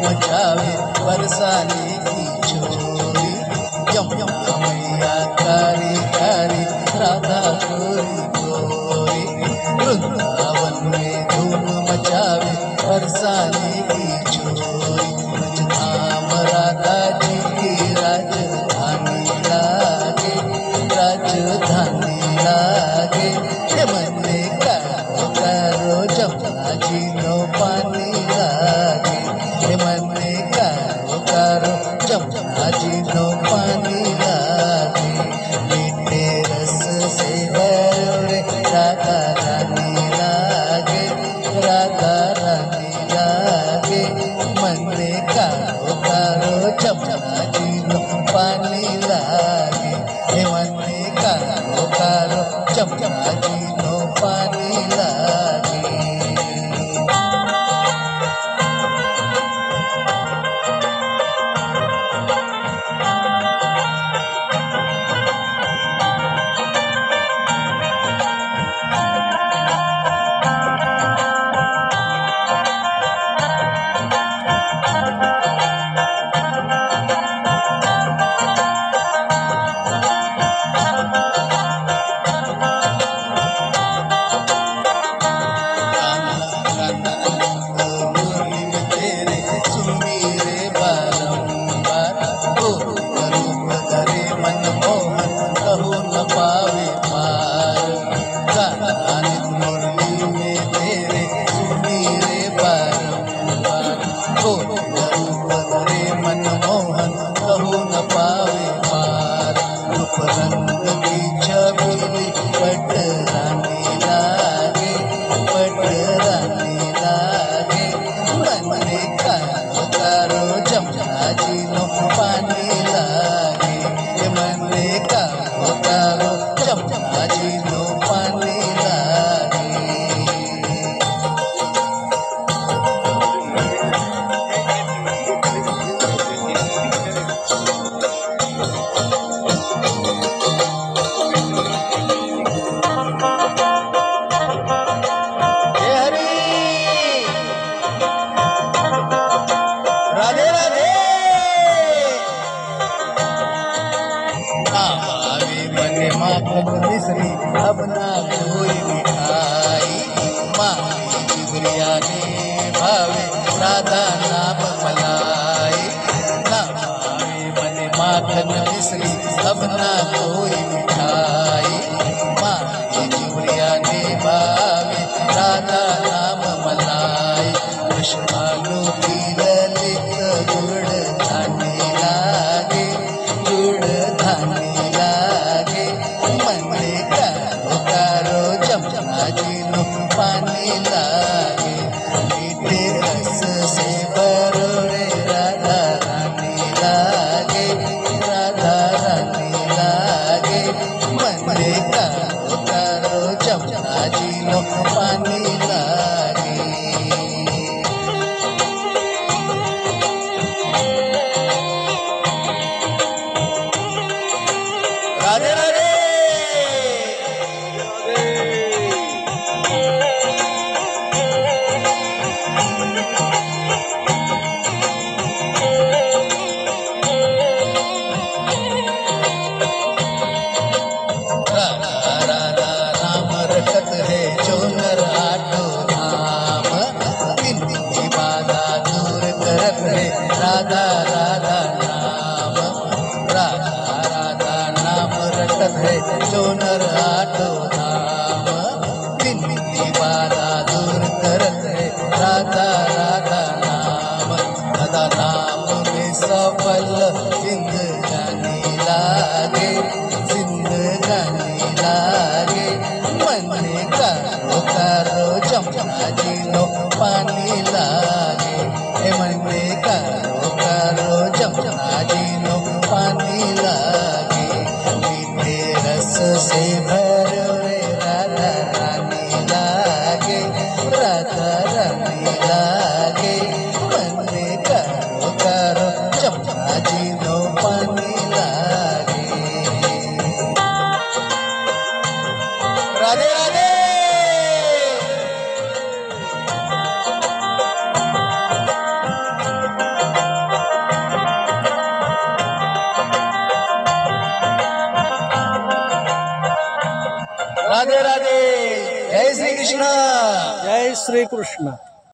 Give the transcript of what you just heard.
मचावे बरसाने की छोरी। यमुना मैया कारी कारी राधा गोरी गोरी। वृंदावन में धूम मचावे बरसाने की छोरी। धाम राधा जी की राजधानी लागे, राजधानी लागे। मने करो जमुना जी नो पानी लागे। मने करो जमुना जी नो पानी लागे। मीठे रस से भरे राधा रानी लागे, राधा रानी लागे। मने करो जमुना जी नो पानी लागे। मने करो जमुना जी नो पानी लागे। मिश्री अब ना कोई मिठाई। मारी चिगरिया ने भावे राधा नाम मलाई। ना भावे मने माखन मिश्री अब ना कोई मिठाई। मारी चिगरिया ने भावे राधा नाम मलाई। खुशहालू की ललित गुड़ धानी लागे, गुड़ धानी लागे। मने करो जमुना जी नो पानी लागे। मीठे रस से भरो रे राधा रानी लागे, राधा रानी लागे। मने करो जमुना जी नो पानी लागे। राधे राधे। राधा राधा नाम, राधा राधा नाम रटत है जो नर आठो धाम। बिनती बाधा दूर करत है राधा राधा नाम। राधा नाम में सफल जिंदगानी लागे, जिंदगानी लागे। मने करो जमुना जी नो पानी लागे। मने करो जमुना जी नो पानी लागे। मीठे रस से भरो रे राधा रानी लागे, राधा रानी लागे। मने राधे राधे. जय श्री कृष्ण. जय श्री कृष्ण.